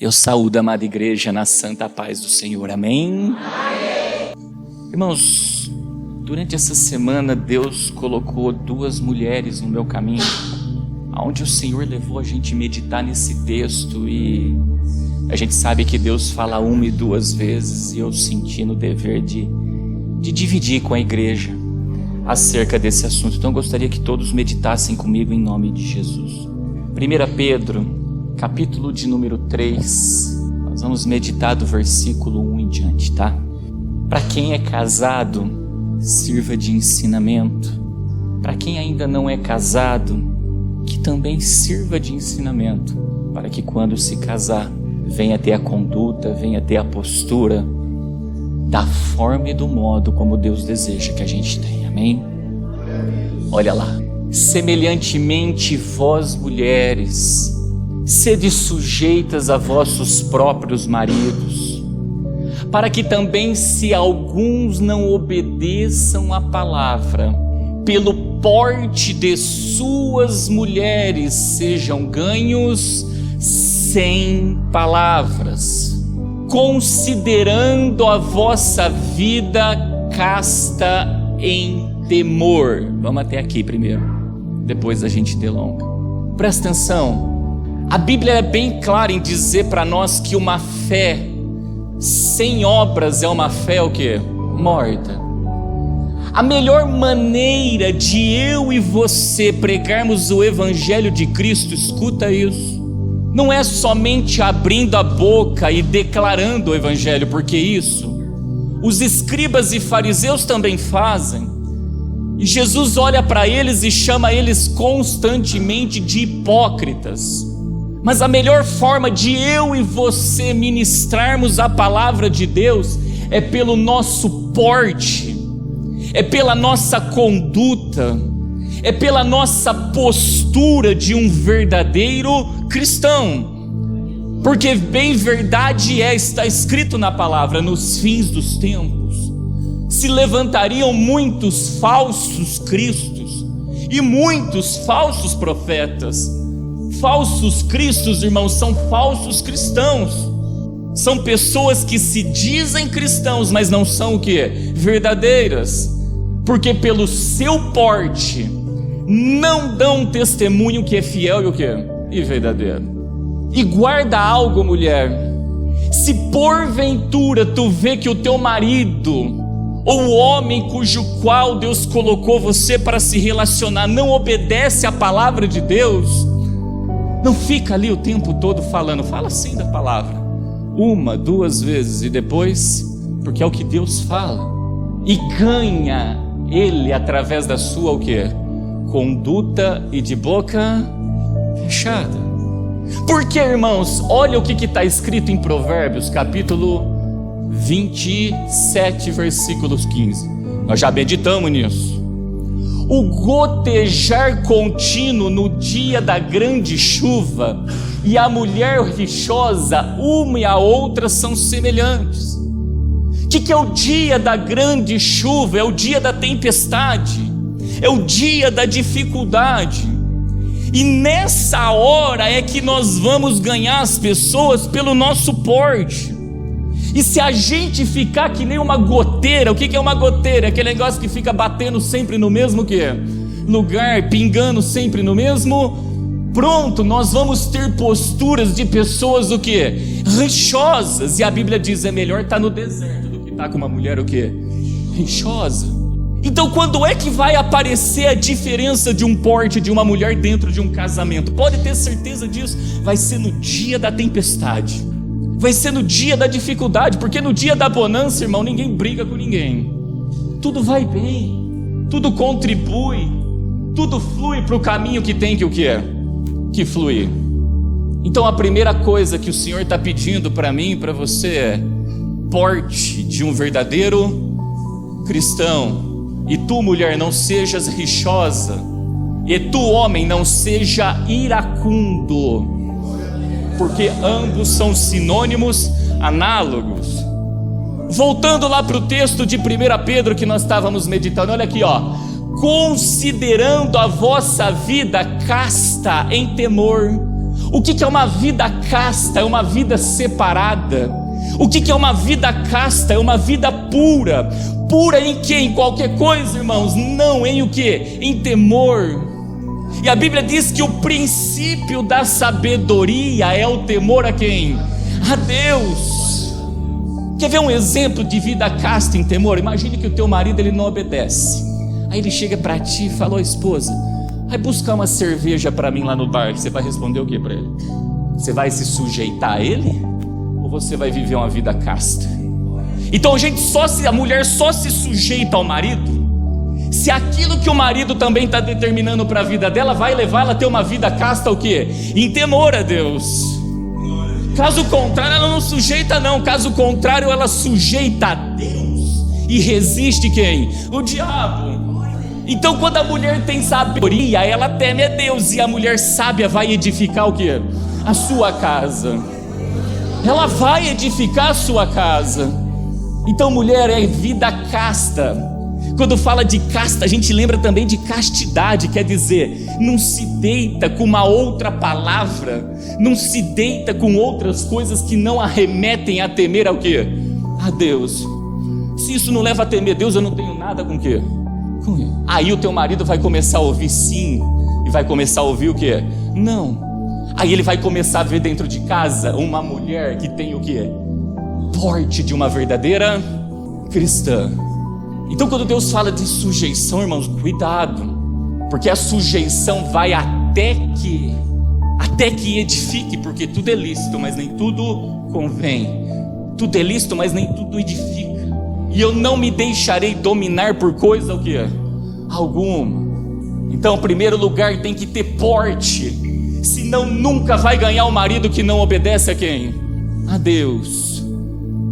Eu saúdo a amada igreja na santa paz do Senhor, amém? Amém. Irmãos, durante essa semana Deus colocou duas mulheres no meu caminho, onde o Senhor levou a gente a meditar nesse texto, e a gente sabe que Deus fala uma e duas vezes, e eu senti no dever de dividir com a igreja acerca desse assunto. Então eu gostaria que todos meditassem comigo em nome de Jesus. 1 Pedro, capítulo de número 3, nós vamos meditar do versículo 1 em diante, tá? Para quem é casado, sirva de ensinamento. Para quem ainda não é casado, que também sirva de ensinamento, para que quando se casar, venha ter a conduta, venha ter a postura, da forma e do modo como Deus deseja que a gente tenha, amém? Olha lá. Semelhantemente vós mulheres, sede sujeitas a vossos próprios maridos, para que também, se alguns não obedeçam à palavra, pelo porte de suas mulheres sejam ganhos sem palavras, considerando a vossa vida casta em temor. Vamos até aqui primeiro, depois a gente delonga. Presta atenção. A Bíblia é bem clara em dizer para nós que uma fé sem obras é uma fé o quê? Morta. A melhor maneira de eu e você pregarmos o Evangelho de Cristo, escuta isso, não é somente abrindo a boca e declarando o Evangelho, porque isso os escribas e fariseus também fazem, e Jesus olha para eles e chama eles constantemente de hipócritas. Mas a melhor forma de eu e você ministrarmos a palavra de Deus é pelo nosso porte, é pela nossa conduta, é pela nossa postura de um verdadeiro cristão. Porque bem verdade está escrito na palavra: nos fins dos tempos se levantariam muitos falsos cristos e muitos falsos profetas. Falsos cristos, irmãos, são falsos cristãos. São pessoas que se dizem cristãos, mas não são o quê? Verdadeiras. Porque pelo seu porte não dão testemunho que é fiel e o quê? E verdadeiro. E guarda algo, mulher. Se porventura tu vê que o teu marido ou o homem cujo qual Deus colocou você para se relacionar não obedece à palavra de Deus, não fica ali o tempo todo falando, fala sim da palavra, uma, duas vezes, e depois, porque é o que Deus fala, e ganha Ele através da sua o quê? Conduta e de boca fechada. Porque, irmãos, olha o que está escrito em Provérbios, capítulo 27, versículos 15, nós já meditamos nisso. O gotejar contínuo no dia da grande chuva e a mulher rixosa, uma e a outra são semelhantes. O que é o dia da grande chuva? É o dia da tempestade, é o dia da dificuldade. E nessa hora é que nós vamos ganhar as pessoas pelo nosso porte. E se a gente ficar que nem uma goteira, o que é uma goteira? Aquele negócio que fica batendo sempre no mesmo lugar, pingando sempre no mesmo. Pronto, nós vamos ter posturas de pessoas o quê? Rixosas. E a Bíblia diz, é melhor estar no deserto do que estar com uma mulher o quê? Rixosa. Então quando é que vai aparecer a diferença de um porte de uma mulher dentro de um casamento? Pode ter certeza disso, vai ser no dia da tempestade. Vai ser no dia da dificuldade, porque no dia da bonança, irmão, ninguém briga com ninguém. Tudo vai bem, tudo contribui, tudo flui para o caminho que tem que o quê? Que fluir. Então a primeira coisa que o Senhor está pedindo para mim e para você é porte de um verdadeiro cristão. E tu, mulher, não sejas rixosa, e tu, homem, não seja iracundo, porque ambos são sinônimos análogos. Voltando lá para o texto de 1 Pedro que nós estávamos meditando, olha aqui, ó. Considerando a vossa vida casta em temor. O que é uma vida casta? É uma vida separada. O que é uma vida casta? É uma vida pura. Pura em quê? Em qualquer coisa, irmãos. Não em o quê? Em temor. E a Bíblia diz que o princípio da sabedoria é o temor a quem? A Deus. Quer ver um exemplo de vida casta em temor? Imagine que o teu marido ele não obedece. Aí ele chega para ti e fala: ó, esposa, vai buscar uma cerveja para mim lá no bar. Você vai responder o que para ele? Você vai se sujeitar a ele? Ou você vai viver uma vida casta? Então a mulher só se sujeita ao marido se aquilo que o marido também está determinando para a vida dela vai levar ela a ter uma vida casta o quê? Em temor a Deus. Caso contrário, ela não sujeita não. Caso contrário, ela sujeita a Deus e resiste quem? O diabo. Então quando a mulher tem sabedoria, ela teme a Deus, e a mulher sábia vai edificar o quê? A sua casa. Ela vai edificar a sua casa. Então mulher é vida casta. Quando fala de casta, a gente lembra também de castidade, quer dizer, não se deita com uma outra palavra, não se deita com outras coisas que não arremetem a temer ao quê? A Deus. Se isso não leva a temer Deus, eu não tenho nada com o quê? Com ele. Aí o teu marido vai começar a ouvir sim, e vai começar a ouvir o quê? Não. Aí ele vai começar a ver dentro de casa uma mulher que tem o quê? Porte de uma verdadeira cristã. Então quando Deus fala de sujeição, irmãos, cuidado, porque a sujeição vai até que edifique, porque tudo é lícito, mas nem tudo convém. Tudo é lícito, mas nem tudo edifica. E eu não me deixarei dominar por coisa o quê? Alguma. Então, em primeiro lugar, tem que ter porte, senão nunca vai ganhar o marido que não obedece a quem? A Deus.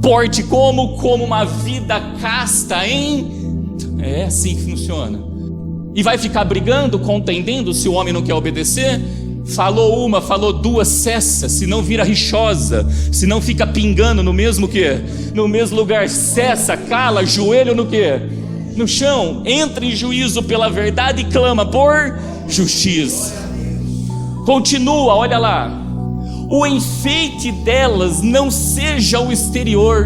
Porte como uma vida casta, é assim que funciona. E vai ficar brigando, contendendo se o homem não quer obedecer? Falou uma, falou duas, cessa, senão vira rixosa, senão fica pingando no mesmo quê? No mesmo lugar, cessa, cala, joelho no quê? No chão, entra em juízo pela verdade e clama por justiça. Continua, olha lá. O enfeite delas não seja o exterior,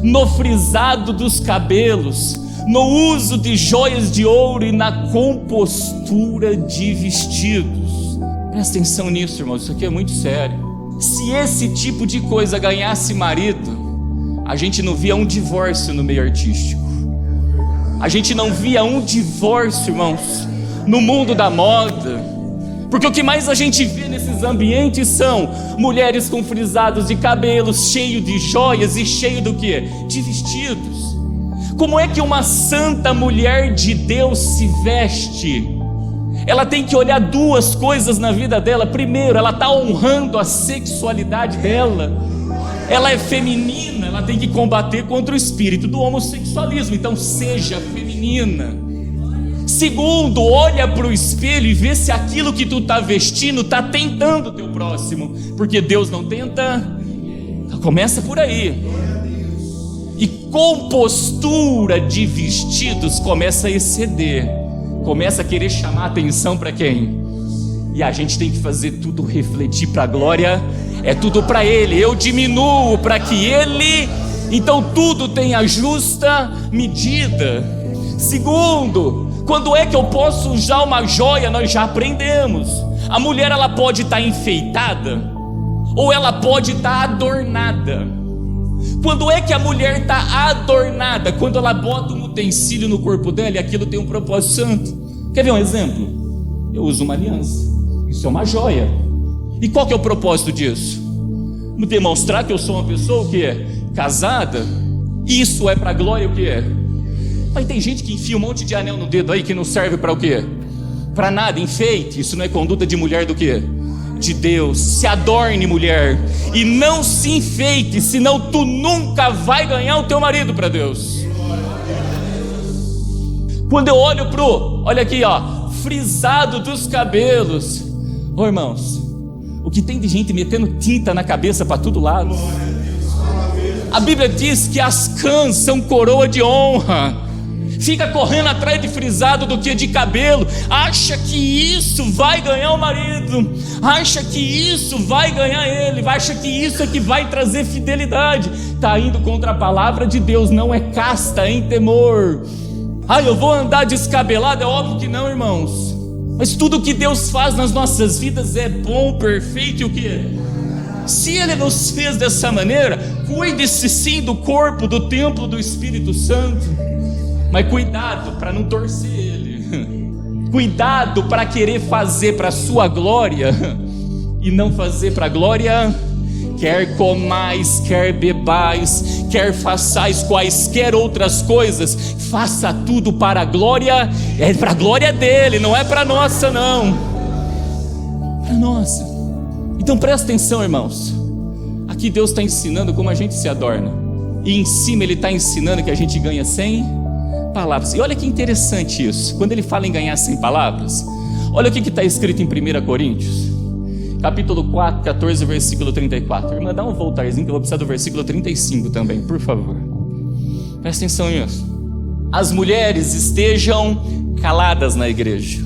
no frisado dos cabelos, no uso de joias de ouro e na compostura de vestidos. Presta atenção nisso, irmão, isso aqui é muito sério. Se esse tipo de coisa ganhasse marido, a gente não via um divórcio no meio artístico. A gente não via um divórcio, irmãos, no mundo da moda. Porque o que mais a gente vê nesses ambientes são mulheres com frisados de cabelos, cheio de joias e cheio do quê? De vestidos. Como é que uma santa mulher de Deus se veste? Ela tem que olhar duas coisas na vida dela. Primeiro, ela está honrando a sexualidade dela. Ela é feminina, ela tem que combater contra o espírito do homossexualismo. Então seja feminina. Segundo, olha para o espelho e vê se aquilo que tu está vestindo está tentando o teu próximo, porque Deus não tenta. Então começa por aí. E compostura de vestidos começa a exceder, começa a querer chamar atenção para quem? E a gente tem que fazer tudo refletir para a glória, é tudo para Ele. Eu diminuo para que Ele, então tudo tem a justa medida. Segundo, quando é que eu posso usar uma joia? Nós já aprendemos. A mulher ela pode estar enfeitada ou ela pode estar adornada. Quando é que a mulher está adornada? Quando ela bota um utensílio no corpo dela e aquilo tem um propósito santo. Quer ver um exemplo? Eu uso uma aliança, isso é uma joia. E qual que é o propósito disso? Me demonstrar que eu sou uma pessoa o quê? Casada. Isso é para a glória o quê? Mas tem gente que enfia um monte de anel no dedo aí que não serve para o quê? Para nada, enfeite. Isso não é conduta de mulher do quê? De Deus. Se adorne, mulher, e não se enfeite, senão tu nunca vai ganhar o teu marido para Deus. Quando eu olho olha aqui, ó, frisado dos cabelos. Ô irmãos, o que tem de gente metendo tinta na cabeça para todo lado? A Bíblia diz que as cãs são coroa de honra. fica correndo atrás de frisado do que de cabelo, acha que isso vai ganhar o marido, acha que isso vai ganhar ele, acha que isso é que vai trazer fidelidade, está indo contra a palavra de Deus, não é casta em temor. Eu vou andar descabelado? É óbvio que não, irmãos, mas tudo que Deus faz nas nossas vidas é bom, perfeito e o que? Se Ele nos fez dessa maneira, cuide-se sim do corpo, do templo do Espírito Santo, mas cuidado para não torcer Ele, cuidado para querer fazer para a sua glória e não fazer para a glória. Quer comais, quer bebais, quer façais quaisquer outras coisas, faça tudo para a glória, é para a glória dele, não é para a nossa não, para a nossa. Então presta atenção, irmãos, aqui Deus está ensinando como a gente se adorna, e em cima Ele está ensinando que a gente ganha 100 palavras, e olha que interessante isso, quando Ele fala em ganhar 100 palavras, olha o que está escrito em 1 Coríntios, capítulo 4, 14, versículo 34, irmã, dá um voltarzinho que eu vou precisar do versículo 35 também, por favor, presta atenção nisso. As mulheres estejam caladas na igreja,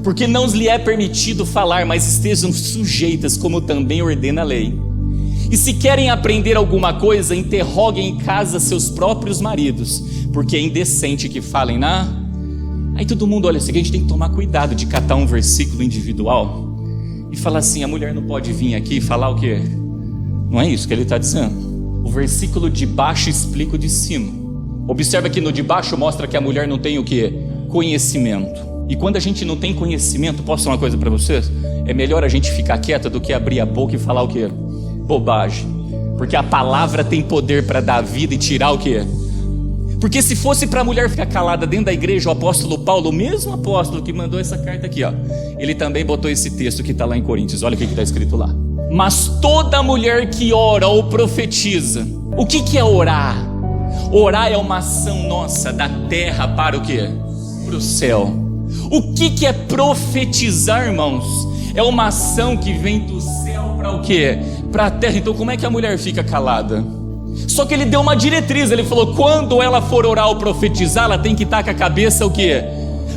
porque não lhe é permitido falar, mas estejam sujeitas, como também ordena a lei. E se querem aprender alguma coisa, interroguem em casa seus próprios maridos, porque é indecente que falem Aí todo mundo olha assim, a gente tem que tomar cuidado de catar um versículo individual e falar assim, a mulher não pode vir aqui e falar o quê? Não é isso que ele está dizendo. O versículo de baixo explica o de cima. Observa que no de baixo mostra que a mulher não tem o quê? Conhecimento. E quando a gente não tem conhecimento, posso falar uma coisa para vocês? É melhor a gente ficar quieta do que abrir a boca e falar o quê? Bobagem. Porque a palavra tem poder para dar vida e tirar o quê? Porque se fosse para a mulher ficar calada dentro da igreja, o apóstolo Paulo, o mesmo apóstolo que mandou essa carta aqui, ele também botou esse texto que está lá em Coríntios. Olha o que está escrito lá. Mas toda mulher que ora ou profetiza, o que é orar? Orar é uma ação nossa da terra para o quê? Para o céu. O que é profetizar, irmãos? É uma ação que vem do céu para o quê? Para a terra. Então como é que a mulher fica calada? Só que ele deu uma diretriz, ele falou, quando ela for orar ou profetizar, ela tem que estar com a cabeça o quê?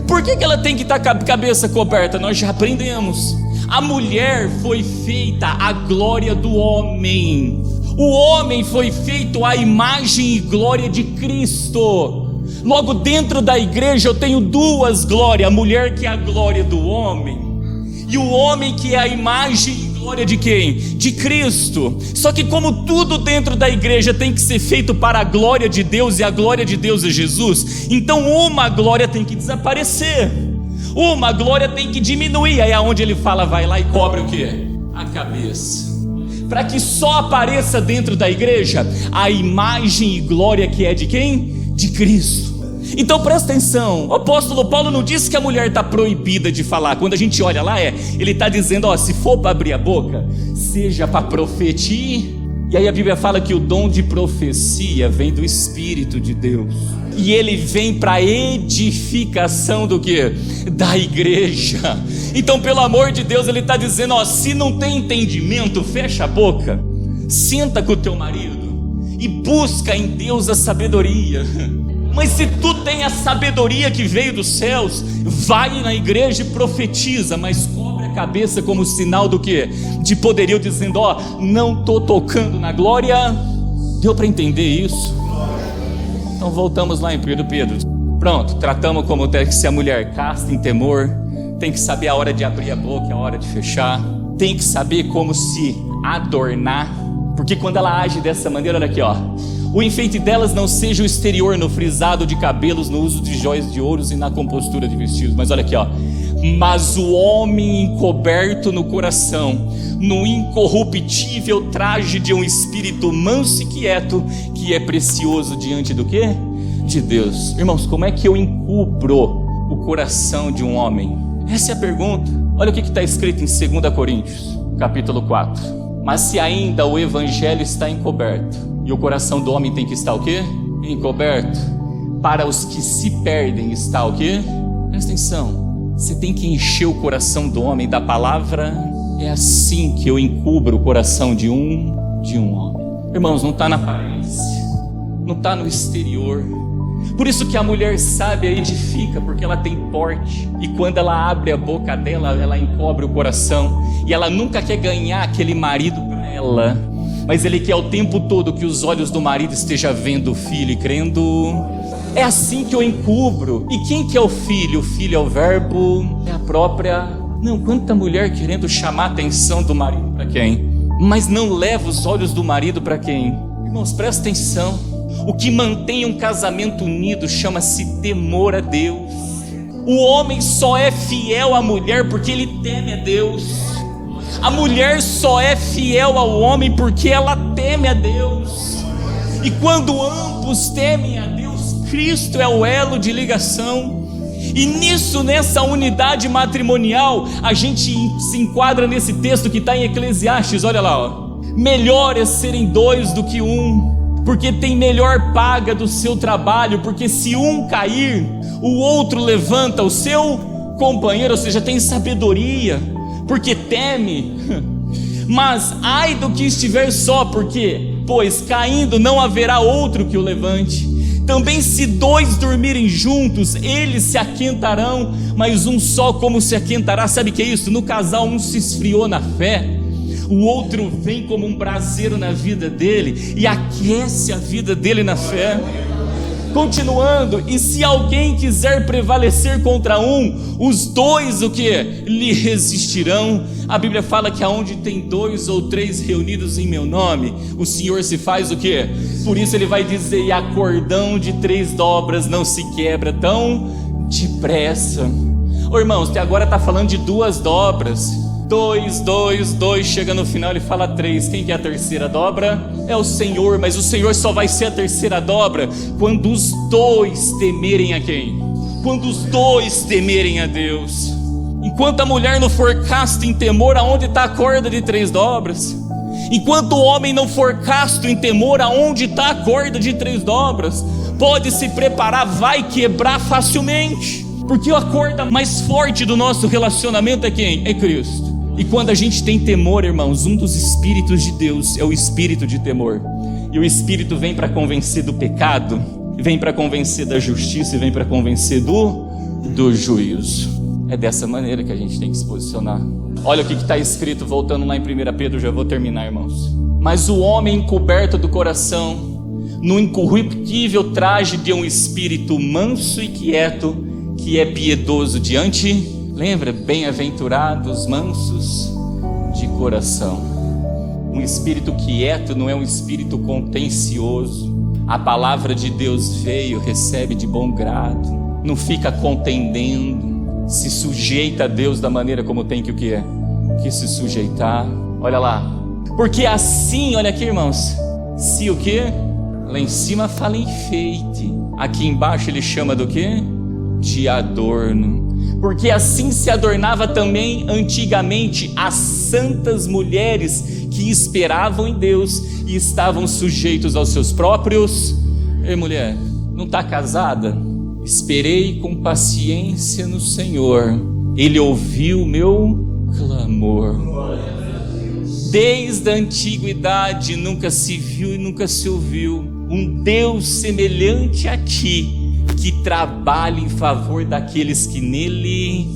Por que ela tem que estar com a cabeça coberta? Nós já aprendemos. A mulher foi feita à glória do homem. O homem foi feito à imagem e glória de Cristo. Logo dentro da igreja eu tenho duas glórias, a mulher que é a glória do homem e o homem que é a imagem e glória de quem? De Cristo. Só que como tudo dentro da igreja tem que ser feito para a glória de Deus e a glória de Deus é Jesus, então uma glória tem que desaparecer, uma glória tem que diminuir. Aí é onde ele fala, vai lá e cobre o quê? A cabeça, para que só apareça dentro da igreja a imagem e glória que é de quem? De Cristo. Então presta atenção, o apóstolo Paulo não disse que a mulher está proibida de falar. Quando a gente olha lá, ele está dizendo, se for para abrir a boca, seja para profetir. E aí a Bíblia fala que o dom de profecia vem do Espírito de Deus, e ele vem para edificação do quê? Da igreja. Então pelo amor de Deus, ele está dizendo, se não tem entendimento, fecha a boca, senta com o teu marido e busca em Deus a sabedoria. Mas se tu tem a sabedoria que veio dos céus, vai na igreja e profetiza, mas cobre a cabeça como sinal do quê? De poderio, dizendo, não estou tocando na glória. Deu para entender isso? Então voltamos lá em 1 Pedro. Pronto, tratamos como tem que ser a mulher casta em temor, tem que saber a hora de abrir a boca e a hora de fechar, tem que saber como se adornar, porque quando ela age dessa maneira, olha aqui, o enfeite delas não seja o exterior, no frisado de cabelos, no uso de joias de ouros e na compostura de vestidos. Mas olha aqui, mas o homem encoberto no coração, no incorruptível traje de um espírito manso e quieto, que é precioso diante do quê? De Deus. Irmãos, como é que eu encubro o coração de um homem? Essa é a pergunta. Olha o que está escrito em 2 Coríntios, capítulo 4. Mas se ainda o evangelho está encoberto, e o coração do homem tem que estar o quê? Encoberto. Para os que se perdem está o quê? Presta atenção. Você tem que encher o coração do homem da palavra. É assim que eu encubro o coração de um homem. Irmãos, não está na aparência, não está no exterior, Por isso que a mulher sábia edifica, porque ela tem porte, e quando ela abre a boca dela, ela encobre o coração, e ela nunca quer ganhar aquele marido para ela, mas ele quer o tempo todo que os olhos do marido estejam vendo o filho e crendo. É assim que eu encubro. E quem que é o filho? O filho é o verbo, é a própria... Não, quanta mulher querendo chamar a atenção do marido para quem? Mas não leva os olhos do marido para quem? Irmãos, presta atenção. O que mantém um casamento unido chama-se temor a Deus. O homem só é fiel à mulher porque ele teme a Deus. A mulher só é fiel ao homem porque ela teme a Deus. E quando ambos temem a Deus, Cristo é o elo de ligação. E nisso, nessa unidade matrimonial, a gente se enquadra nesse texto que está em Eclesiastes. Olha lá, ó. Melhor é serem dois do que um, porque tem melhor paga do seu trabalho, porque se um cair, o outro levanta o seu companheiro, ou seja, tem sabedoria, porque teme. Mas ai do que estiver só, porque, pois caindo não haverá outro que o levante. Também se dois dormirem juntos, eles se aquentarão, mas um só como se aquentará? Sabe o que é isso? No casal um se esfriou na fé, o outro vem como um braseiro na vida dele e aquece a vida dele na fé. Continuando, e se alguém quiser prevalecer contra um, os dois o que? Lhe resistirão. A Bíblia fala que aonde tem 2 ou 3 reunidos em meu nome, o Senhor se faz o que? Por isso ele vai dizer, e a cordão de 3 dobras não se quebra tão depressa. Ô irmãos, até agora está falando de 2 dobras. 2, 2, 2, chega no final ele fala 3. Quem que é a terceira dobra? É o Senhor, mas o Senhor só vai ser a terceira dobra quando os dois temerem a quem? Quando os dois temerem a Deus. Enquanto a mulher não for casta em temor, aonde está a corda de 3 dobras? Enquanto o homem não for casto em temor, aonde está a corda de 3 dobras? Pode se preparar, vai quebrar facilmente, porque a corda mais forte do nosso relacionamento é quem? É Cristo. E quando a gente tem temor, irmãos, um dos espíritos de Deus é o espírito de temor. E o espírito vem para convencer do pecado, vem para convencer da justiça e vem para convencer do juízo. É dessa maneira que a gente tem que se posicionar. Olha o que está escrito, voltando lá em 1 Pedro, já vou terminar, irmãos. Mas o homem encoberto do coração, no incorruptível traje de um espírito manso e quieto, que é piedoso diante... Lembra? Bem-aventurados mansos de coração. Um espírito quieto não é um espírito contencioso. A palavra de Deus veio, recebe de bom grado, não fica contendendo, se sujeita a Deus da maneira como tem que o que é? Que se sujeitar. Olha lá. Porque assim, olha aqui, irmãos, se o que? Lá em cima fala enfeite, aqui embaixo ele chama do que? De adorno. Porque assim se adornava também antigamente as santas mulheres que esperavam em Deus e estavam sujeitos aos seus próprios... Ei, mulher, não está casada? Esperei com paciência no Senhor, Ele ouviu o meu clamor. Desde a antiguidade nunca se viu e nunca se ouviu um Deus semelhante a ti, que trabalha em favor daqueles que nele...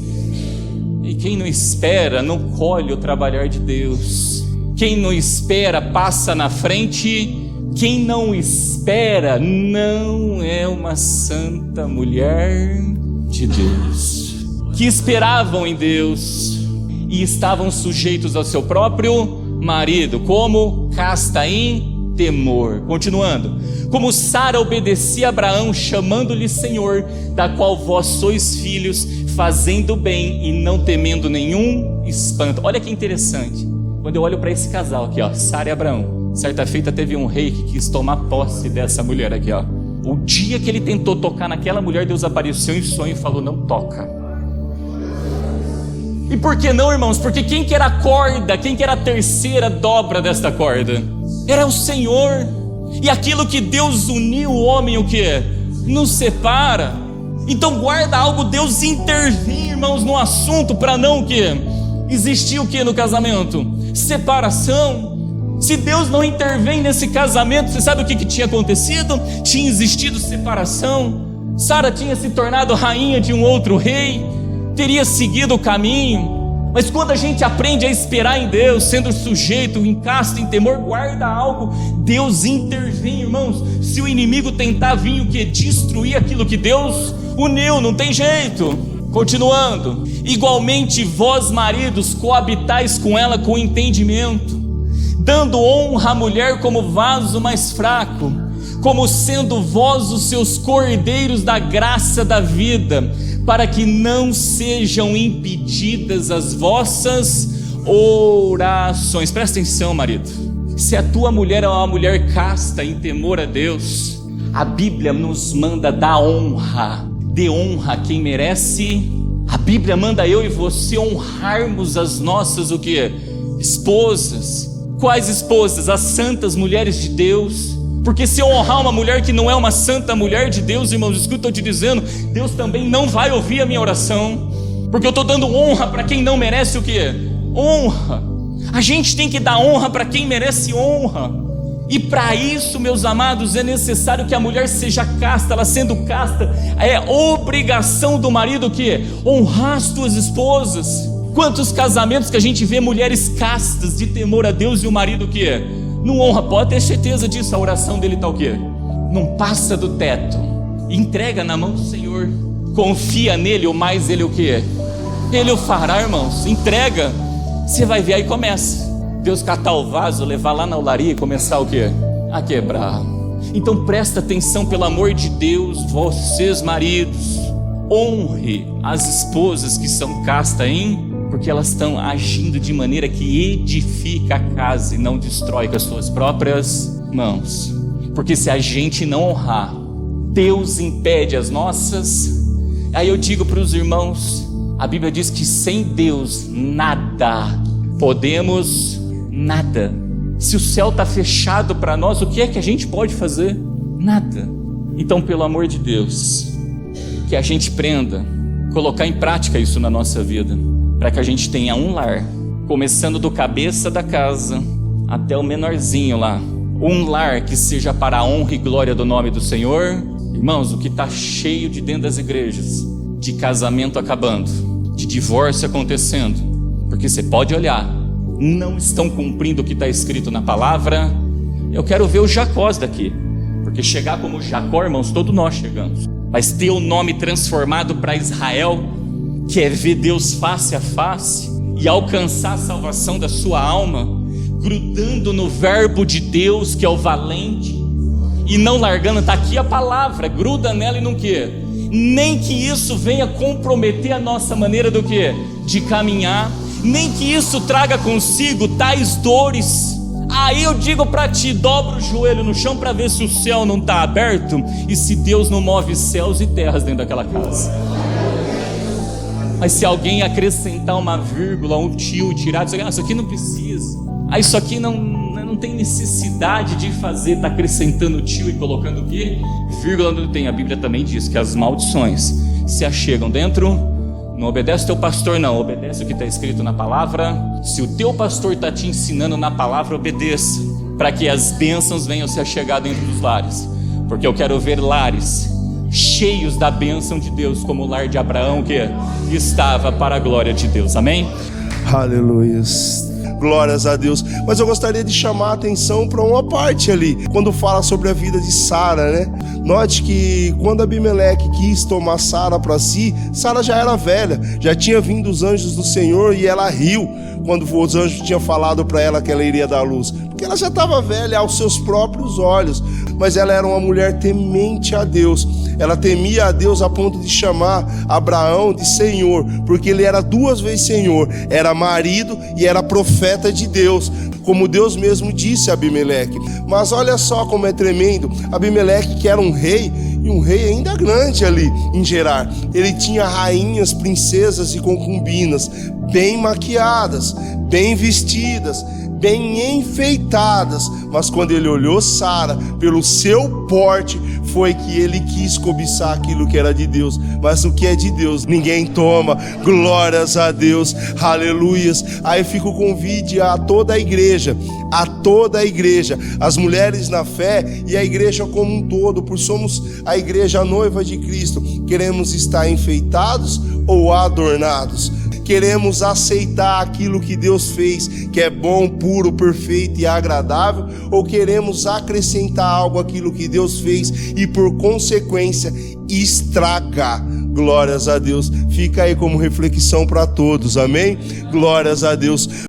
E quem não espera não colhe o trabalhar de Deus. Quem não espera passa na frente. Quem não espera não é uma santa mulher de Deus. Que esperavam em Deus e estavam sujeitos ao seu próprio marido, como casta em temor. Continuando. Como Sara obedecia a Abraão, chamando-lhe Senhor, da qual vós sois filhos, fazendo bem e não temendo nenhum espanto. Olha que interessante, quando eu olho para esse casal aqui, ó, Sara e Abraão, certa feita teve um rei que quis tomar posse dessa mulher aqui, ó. O dia que ele tentou tocar naquela mulher, Deus apareceu em sonho e falou, não toca. E por que não, irmãos? Porque quem que era a corda, quem que era a terceira dobra desta corda? Era o Senhor. E aquilo que Deus uniu, o homem o que? Nos separa. Então guarda algo, Deus intervir, irmãos, no assunto para não o que? Existir o que no casamento? Separação. Se Deus não intervém nesse casamento, você sabe o que tinha acontecido? Tinha existido separação, Sara tinha se tornado rainha de um outro rei, teria seguido o caminho. Mas quando a gente aprende a esperar em Deus, sendo sujeito, em casto, em temor, guarda algo, Deus intervém, irmãos. Se o inimigo tentar vir o que? Destruir aquilo que Deus uniu, não tem jeito. Continuando, igualmente vós maridos coabitais com ela com entendimento, dando honra à mulher como vaso mais fraco, como sendo vós os seus cordeiros da graça da vida, para que não sejam impedidas as vossas orações. Presta atenção, marido. Se a tua mulher é uma mulher casta, em temor a Deus, a Bíblia nos manda dar honra. Dê honra a quem merece. A Bíblia manda eu e você honrarmos as nossas o quê? Esposas. Quais esposas? As santas mulheres de Deus. Porque se eu honrar uma mulher que não é uma santa mulher de Deus, irmãos, escuta, eu estou te dizendo, Deus também não vai ouvir a minha oração, porque eu estou dando honra para quem não merece o quê? Honra. A gente tem que dar honra para quem merece honra, e para isso, meus amados, é necessário que a mulher seja casta. Ela sendo casta, é obrigação do marido o quê? Honrar as tuas esposas. Quantos casamentos que a gente vê mulheres castas, de temor a Deus, e o marido o quê? Não honra. Pode ter certeza disso, a oração dele está o quê? Não passa do teto. Entrega na mão do Senhor, confia nele, ou mais ele o quê? Ele o fará, irmãos. Entrega, você vai ver, aí começa Deus catar o vaso, levar lá na olaria e começar o quê? A quebrar. Então presta atenção, pelo amor de Deus, vocês maridos, honre as esposas que são castas, hein? Porque elas estão agindo de maneira que edifica a casa e não destrói com as suas próprias mãos. Porque se a gente não honrar, Deus impede as nossas. Aí eu digo para os irmãos, a Bíblia diz que sem Deus nada podemos, nada. Se o céu está fechado para nós, o que é que a gente pode fazer? Nada. Então, pelo amor de Deus, que a gente aprenda a colocar em prática isso na nossa vida, para que a gente tenha um lar, começando do cabeça da casa até o menorzinho lá, um lar que seja para a honra e glória do nome do Senhor. Irmãos, o que está cheio de dentro das igrejas, de casamento acabando, de divórcio acontecendo, porque você pode olhar, não estão cumprindo o que está escrito na palavra. Eu quero ver os Jacós daqui, porque chegar como Jacó, irmãos, todos nós chegamos, mas ter o nome transformado para Israel, que é ver Deus face a face e alcançar a salvação da sua alma, grudando no verbo de Deus, que é o valente, e não largando. Está aqui a palavra, gruda nela e não quê? Nem que isso venha comprometer a nossa maneira do quê? De caminhar, nem que isso traga consigo tais dores. Aí eu digo para ti, dobra o joelho no chão para ver se o céu não está aberto e se Deus não move céus e terras dentro daquela casa. Mas se alguém acrescentar uma vírgula, um tio, tirar, isso aqui não precisa, isso aqui não tem necessidade de fazer, está acrescentando tio e colocando o quê? Vírgula não tem. A Bíblia também diz que as maldições se achegam dentro. Não obedece o teu pastor, não, obedece o que está escrito na palavra. Se o teu pastor está te ensinando na palavra, obedeça, para que as bênçãos venham se achegar dentro dos lares, porque eu quero ver lares cheios da bênção de Deus, como o lar de Abraão, que estava para a glória de Deus. Amém? Aleluias, glórias a Deus. Mas eu gostaria de chamar a atenção para uma parte ali, quando fala sobre a vida de Sara, né? Note que quando Abimeleque quis tomar Sara para si, Sara já era velha, já tinha vindo os anjos do Senhor, e ela riu quando os anjos tinham falado para ela que ela iria dar luz, porque ela já estava velha aos seus próprios olhos. Mas ela era uma mulher temente a Deus. Ela temia a Deus a ponto de chamar Abraão de Senhor, porque ele era duas vezes Senhor, era marido e era profeta de Deus, como Deus mesmo disse a Abimeleque. Mas olha só como é tremendo. Abimeleque, que era um rei, e um rei ainda grande ali em Gerar, ele tinha rainhas, princesas e concubinas, bem maquiadas, bem vestidas, bem enfeitadas. Mas quando ele olhou Sara, pelo seu porte, foi que ele quis cobiçar aquilo que era de Deus, mas o que é de Deus ninguém toma. Glórias a Deus, aleluias. Aí fica o convite a toda a igreja, as mulheres na fé e a igreja como um todo, por somos a igreja noiva de Cristo. Queremos estar enfeitados ou adornados? Queremos aceitar aquilo que Deus fez, que é bom, puro, perfeito e agradável, ou queremos acrescentar algo àquilo que Deus fez e por consequência estragar? Glórias a Deus. Fica aí como reflexão para todos, amém? Glórias a Deus.